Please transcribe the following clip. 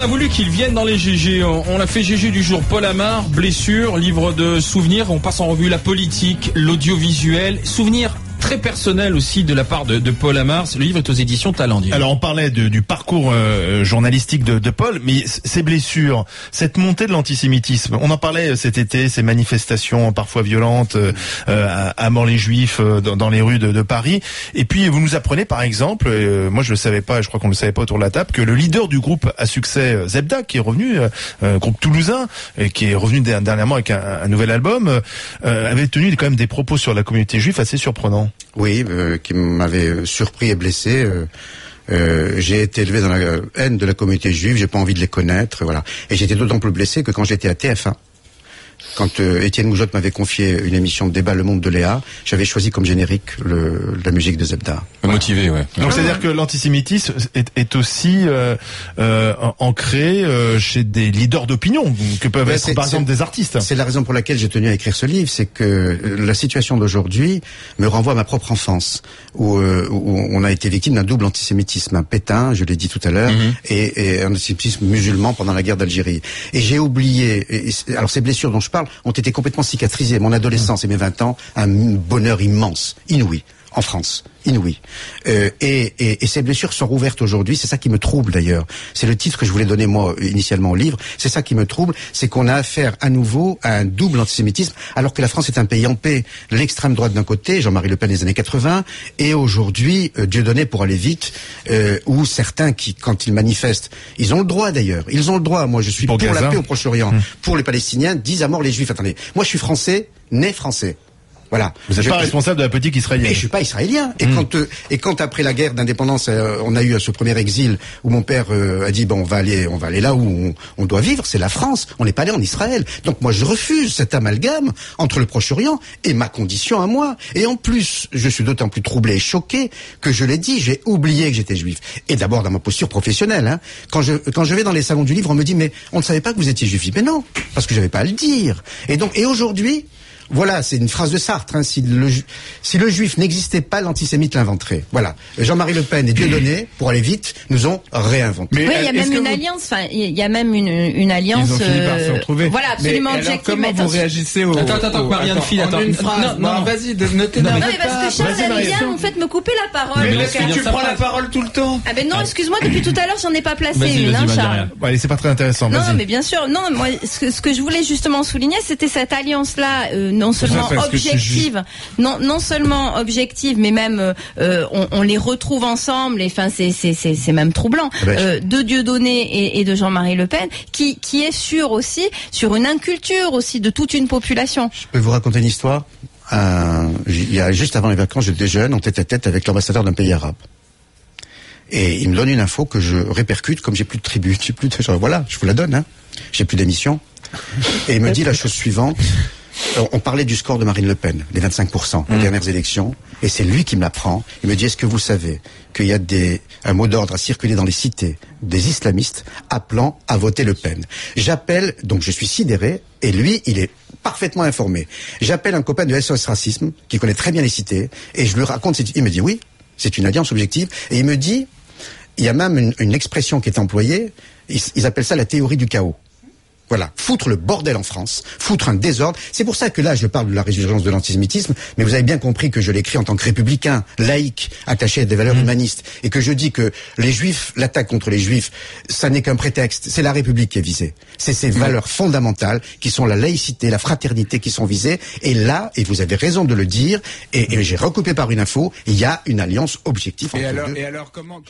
On a voulu qu'il vienne dans les GG. On a fait GG du jour. Paul Amar, blessure, livre de souvenirs. On passe en revue la politique, l'audiovisuel, souvenirs très personnel aussi de la part de Paul Amar. Le livre est aux éditions Talendier. Alors on parlait du parcours journalistique de Paul, mais ces blessures, cette montée de l'antisémitisme, on en parlait cet été, ces manifestations parfois violentes à mort les Juifs dans les rues de Paris. Et puis vous nous apprenez par exemple, moi je le savais pas, je crois qu'on le savait pas autour de la table, que le leader du groupe à succès Zebda, qui est revenu, groupe toulousain, et qui est revenu dernièrement avec un nouvel album, avait tenu quand même des propos sur la communauté juive assez surprenants. Oui, qui m'avait surpris et blessé. J'ai été élevé dans la haine de la communauté juive, j'ai pas envie de les connaître, voilà. Et j'étais d'autant plus blessé que quand j'étais à TF1, quand Étienne Moujotte m'avait confié une émission de débat Le Monde de Léa, j'avais choisi comme générique la musique de Zebda. Motivé, ouais. Donc c'est-à-dire que l'antisémitisme est aussi ancré chez des leaders d'opinion, que peuvent être par exemple des artistes. C'est la raison pour laquelle j'ai tenu à écrire ce livre, c'est que la situation d'aujourd'hui me renvoie à ma propre enfance, où on a été victime d'un double antisémitisme, un Pétain, je l'ai dit tout à l'heure, et un antisémitisme musulman pendant la guerre d'Algérie. Et j'ai oublié, alors ces blessures dont je parle ont été complètement cicatrisées. Mon adolescence et mes 20 ans, un bonheur immense, inouï, en France, inouï. Et ces blessures sont rouvertes aujourd'hui, c'est ça qui me trouble d'ailleurs. C'est le titre que je voulais donner moi initialement au livre, c'est ça qui me trouble, c'est qu'on a affaire à nouveau à un double antisémitisme, alors que la France est un pays en paix. L'extrême droite d'un côté, Jean-Marie Le Pen des années 80, et aujourd'hui, Dieudonné pour aller vite, ou certains qui, quand ils manifestent, ils ont le droit d'ailleurs, ils ont le droit, moi je suis pour la paix au Proche-Orient, pour les Palestiniens, disent à mort les Juifs. Attendez, moi je suis français, né français. Voilà. Vous n'êtes pas responsable de la politique israélienne. Mais je suis pas israélien. Et quand après la guerre d'indépendance, on a eu ce premier exil où mon père a dit on va aller là où on doit vivre, c'est la France. On n'est pas allé en Israël. Donc moi je refuse cet amalgame entre le Proche-Orient et ma condition à moi. Et en plus, je suis d'autant plus troublé et choqué que je l'ai dit, j'ai oublié que j'étais juif. Et d'abord dans ma posture professionnelle. Hein. Quand je vais dans les salons du livre, on me dit mais on ne savait pas que vous étiez juif. Mais non, parce que j'avais pas à le dire. Et aujourd'hui. Voilà, c'est une phrase de Sartre. Hein, si le juif n'existait pas, l'antisémite l'inventerait. Voilà. Jean-Marie Le Pen et Dieudonné, pour aller vite, nous ont réinventé. Mais oui, il y a même une alliance. Enfin, il y a même une alliance. Ils ont fini par se retrouver. Voilà, absolument objective. Comment vous réagissez au... Attends, Marianne Fille, attends. Une phrase. Non, vas-y, notez. Non, mais parce que Charles aime bien, en fait, me couper la parole. Mais est-ce que tu prends la parole tout le temps? Ah ben non, excuse-moi, depuis tout à l'heure, j'en ai pas placé une, hein, Charles. Bon, allez, c'est pas très intéressant. Non, mais bien sûr. Non, moi, ce que je voulais justement souligner, c'était cette alliance-là, non seulement objective, non seulement objective, mais même on les retrouve ensemble. Et enfin, c'est même troublant. De Dieudonné et de Jean-Marie Le Pen, qui est sur une inculture aussi de toute une population. Je peux vous raconter une histoire. Il y a juste avant les vacances, j'étais jeune, en tête-à-tête avec l'ambassadeur d'un pays arabe. Et il me donne une info que je répercute, comme j'ai plus de tribu, voilà, je vous la donne, hein. J'ai plus d'émission. Et il me dit la chose suivante. On parlait du score de Marine Le Pen, les 25%, les dernières élections, et c'est lui qui me l'apprend. Il me dit, est-ce que vous savez qu'il y a un mot d'ordre à circuler dans les cités des islamistes appelant à voter Le Pen? J'appelle, donc je suis sidéré, et lui, il est parfaitement informé. J'appelle un copain de SOS Racisme, qui connaît très bien les cités, et je lui raconte, il me dit oui, c'est une alliance objective, et il me dit, il y a même une expression qui est employée, ils appellent ça la théorie du chaos. Voilà, foutre le bordel en France, foutre un désordre. C'est pour ça que là, je parle de la résurgence de l'antisémitisme, mais vous avez bien compris que je l'écris en tant que républicain, laïque, attaché à des valeurs humanistes, et que je dis que les Juifs, l'attaque contre les Juifs, ça n'est qu'un prétexte. C'est la République qui est visée. C'est ces valeurs fondamentales qui sont la laïcité, la fraternité qui sont visées. Et là, et vous avez raison de le dire, et j'ai recoupé par une info, il y a une alliance objective entre les deux. Et alors comment